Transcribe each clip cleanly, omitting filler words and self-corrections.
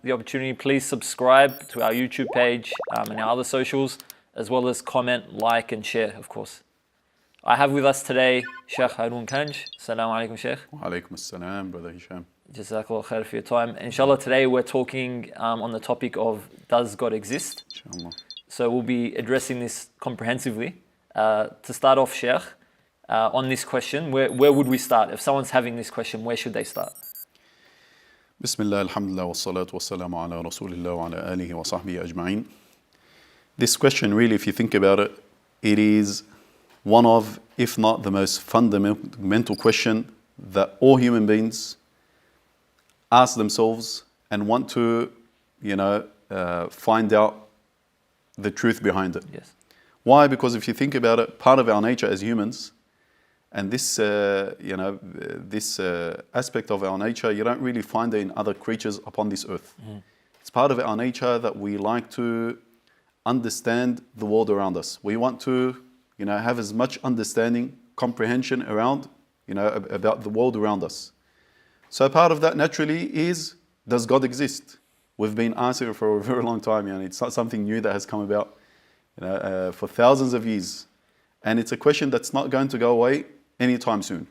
the opportunity, please subscribe to our YouTube page and our other socials, as well as comment, like, and share, of course. I have with us today Sheikh Haroon Kanj. Assalamu alaikum, Sheikh. Wa alaikum assalam, Brother Hisham. Jazakallah khair for your time. Inshallah, today we're talking on the topic of, does God exist? Inshallah. So we'll be addressing this comprehensively. To start off, Sheikh, on this question, where would we start? If someone's having this question, where should they start? Bismillah, alhamdulillah, wa salatu wa salamu ala rasulillah wa ala alihi wa sahbihi ajma'in. This question, really, if you think about it, it is one of, if not the most fundamental question that all human beings ask themselves and want to, find out the truth behind it. Yes. Why? Because if you think about it, part of our nature as humans, and this aspect of our nature, you don't really find it in other creatures upon this earth. Mm. It's part of our nature that we like to understand the world around us. We want to, have as much understanding, comprehension around, about the world around us. So part of that naturally is, does God exist? We've been answering it for a very long time. It's not something new that has come about, for thousands of years. And it's a question that's not going to go away anytime soon.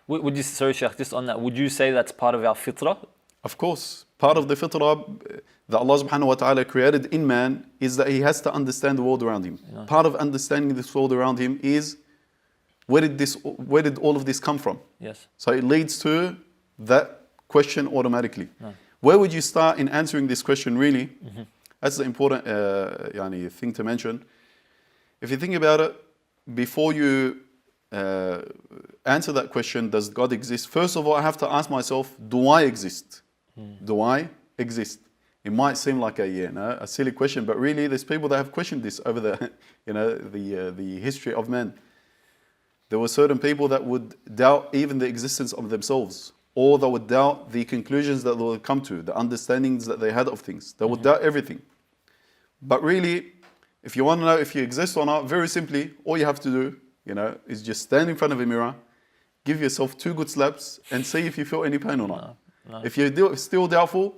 Would you, sorry Sheikh, just on that, would you say that's part of our fitrah? Of course. Part of the fitrah that Allah subhanahu wa ta'ala created in man is that he has to understand the world around him. Yeah. Part of understanding this world around him is, where did all of this come from? Yes. So it leads to that question automatically. No. Where would you start in answering this question really? Mm-hmm. That's the important thing to mention. If you think about it, before you answer that question, does God exist? First of all, I have to ask myself, do I exist? Do I exist? It might seem like a silly question, but really there's people that have questioned this over the history of men. There were certain people that would doubt even the existence of themselves, or they would doubt the conclusions that they would come to, the understandings that they had of things. They would doubt everything. But really, if you want to know if you exist or not, very simply, all you have to do, is just stand in front of a mirror, give yourself 2 good slaps, and see if you feel any pain or not. No. If you're still doubtful,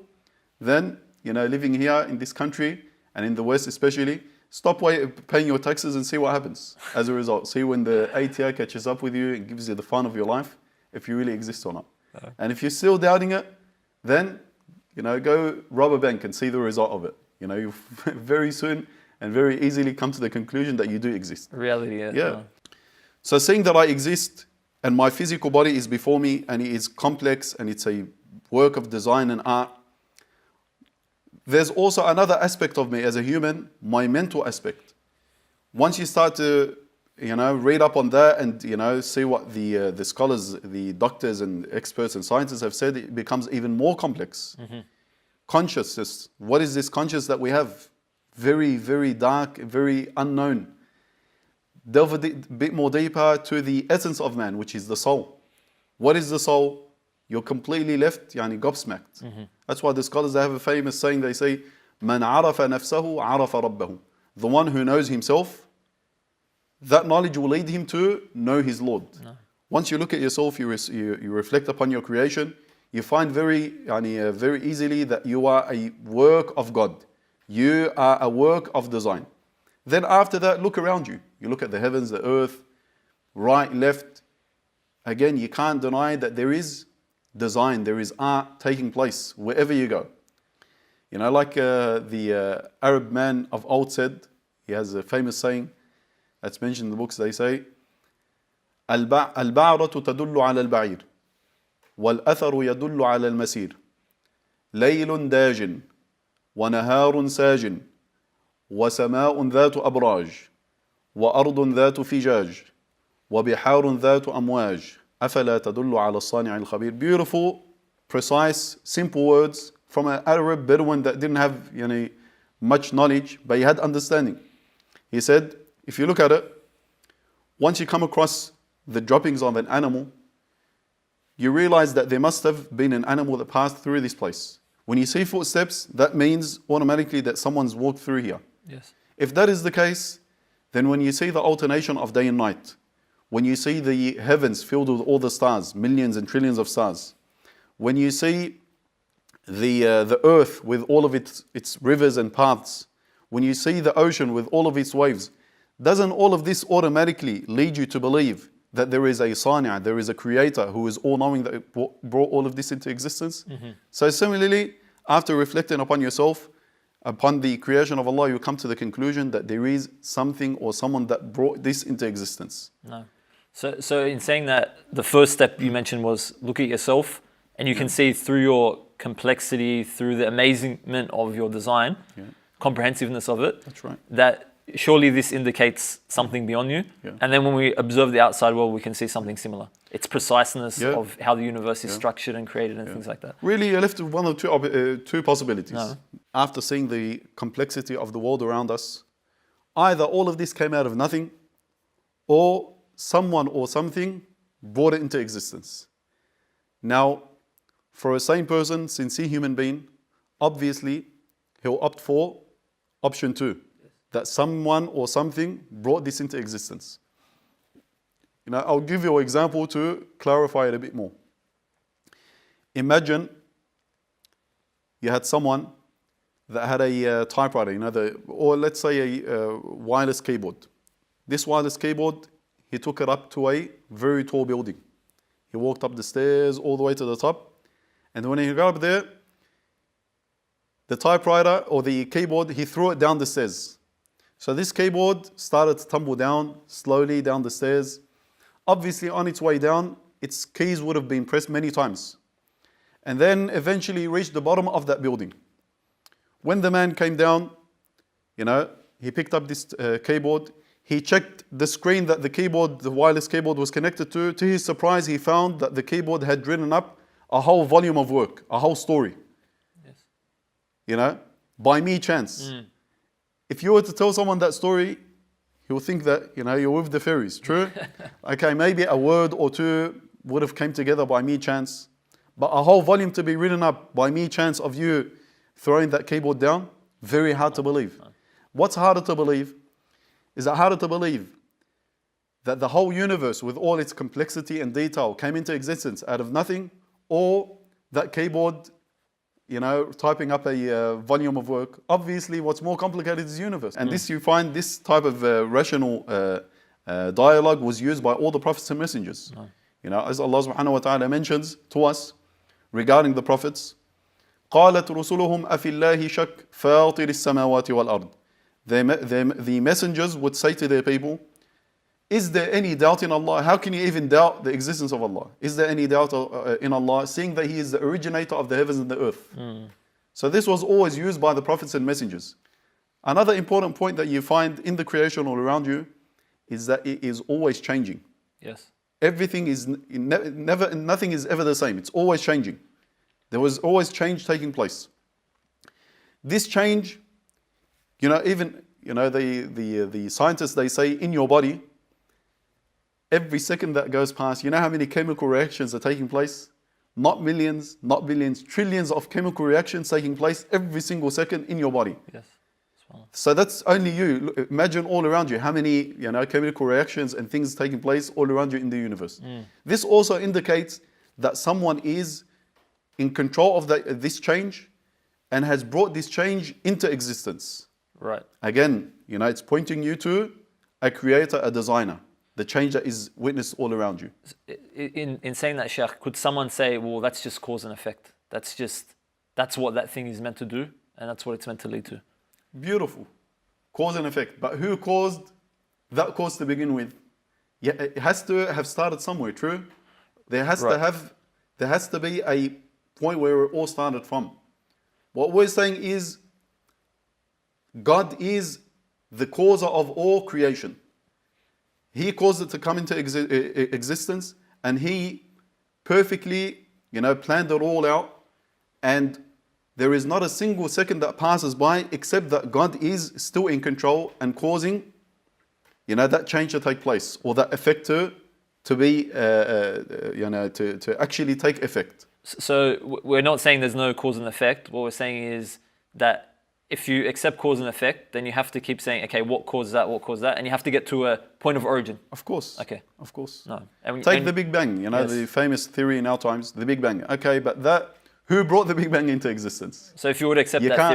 then, living here in this country, and in the West especially, stop paying your taxes and see what happens as a result. See when the ATO catches up with you and gives you the fun of your life, if you really exist or not. Okay. And if you're still doubting it, then, go rob a bank and see the result of it. You very soon and very easily come to the conclusion that you do exist. Reality, yeah. Yeah. So seeing that I exist and my physical body is before me and it is complex and it's a work of design and art, there's also another aspect of me as a human, my mental aspect. Once you start to, read up on that and, see what the scholars, the doctors and experts and scientists have said, it becomes even more complex. Mm-hmm. Consciousness. What is this consciousness that we have? Very, very dark, very unknown. Delve a bit more deeper to the essence of man, which is the soul. What is the soul? You're completely left, gobsmacked. Mm-hmm. That's why the scholars have a famous saying, they say, Man arafa nafsahu arafa rabbahu. The one who knows himself, that knowledge will lead him to know his Lord. No. Once you look at yourself, you reflect upon your creation, you find very easily that you are a work of God. You are a work of design. Then after that, look around you. You look at the heavens, the earth, right, left. Again, you can't deny that there is design, there is art taking place wherever you go. Like the Arab man of old said, he has a famous saying that's mentioned in the books. They say, البعرة تدل على البعير والأثر يدل على المسير ليل داج ونهار ساج وسماء ذات أبراج وأرض ذات فجاج وبحار ذات أمواج أفلا تدل على الصانع الخبير. Beautiful, precise, simple words from an Arab Bedouin that didn't have much knowledge, but he had understanding. He said, if you look at it, once you come across the droppings of an animal, you realize that there must have been an animal that passed through this place. When you see footsteps, that means automatically that someone's walked through here. Yes. If that is the case, then when you see the alternation of day and night, when you see the heavens filled with all the stars, millions and trillions of stars, when you see the earth with all of its rivers and paths, when you see the ocean with all of its waves, doesn't all of this automatically lead you to believe that there is a sani', there is a creator who is all-knowing that brought all of this into existence? So similarly, after reflecting upon yourself, upon the creation of Allah, you come to the conclusion that there is something or someone that brought this into existence. No. So in saying that, the first step you mentioned was look at yourself, and you can see through your complexity, through the amazement of your design, comprehensiveness of it, That's right. that surely this indicates something beyond you. And then when we observe the outside world, we can see something similar. It's preciseness of how the universe is structured and created and things like that. Really, you're left with one or two possibilities. No. After seeing the complexity of the world around us, either all of this came out of nothing, or someone or something brought it into existence. Now, for a sane person, sincere human being, obviously, he'll opt for option 2, that someone or something brought this into existence. You know, I'll give you an example to clarify it a bit more. Imagine you had someone that had a typewriter, you know, or let's say a wireless keyboard. This wireless keyboard, he took it up to a very tall building. He walked up the stairs all the way to the top, and when he got up there, the typewriter or the keyboard, he threw it down the stairs. So this keyboard started to tumble down slowly down the stairs. Obviously, on its way down, its keys would have been pressed many times. And then eventually reached the bottom of that building. When the man came down, you know, he picked up this keyboard. He checked the screen that the wireless keyboard was connected to. To his surprise, he found that the keyboard had written up a whole volume of work, a whole story. Yes. You know, by mere chance. If you were to tell someone that story, he will think that, you know, you're with the fairies. True? Okay, maybe a word or two would have come together by mere chance. But a whole volume to be written up by mere chance of you throwing that keyboard down, very hard to believe. What's harder to believe? Is it harder to believe that the whole universe with all its complexity and detail came into existence out of nothing, or that keyboard, you know, typing up a volume of work? Obviously, what's more complicated is the universe. And this, you find this type of rational dialogue was used by all the prophets and messengers. You know, as Allah subhanahu wa ta'ala mentions to us regarding the prophets, قالت رسلهم أفي الله شك فاطر السماوات والأرض. The messengers would say to their people, is there any doubt in Allah? How can you even doubt the existence of Allah? Is there any doubt in Allah, seeing that He is the originator of the heavens and the earth? So this was always used by the prophets and messengers. Another important point that you find in the creation all around you is that it is always changing. Yes. Everything is nothing is ever the same. It's always changing. There was always change taking place. This change, you know, even, you know, the scientists, they say in your body, every second that goes past, you know how many chemical reactions are taking place? Not millions, not billions, trillions of chemical reactions taking place every single second in your body. Yes. So that's only you. Imagine all around you, how many, you know, chemical reactions and things taking place all around you in the universe. This also indicates that someone is in control of this change and has brought this change into existence. Right. Again, you know, it's pointing you to a creator, a designer, the change that is witnessed all around you. In saying that, Sheikh, could someone say, well, that's just cause and effect? That's what that thing is meant to do, and that's what it's meant to lead to. Beautiful. Cause and effect. But who caused that cause to begin with? Yeah, it has to have started somewhere, true? There has to be a point where it all started from. What we're saying is God is the causer of all creation. He caused it to come into existence, and He perfectly, you know, planned it all out. And there is not a single second that passes by except that God is still in control and causing, you know, that change to take place, or that effect to be, you know, to actually take effect. So we're not saying there's no cause and effect. What we're saying is that if you accept cause and effect, then you have to keep saying, okay, what causes that, what caused that? And you have to get to a point of origin. Of course. Okay. Of course. No. Take the Big Bang, you know, Yes. the famous theory in our times, the Big Bang. Okay, but Who brought the Big Bang into existence? So if you would accept You that can't- theory,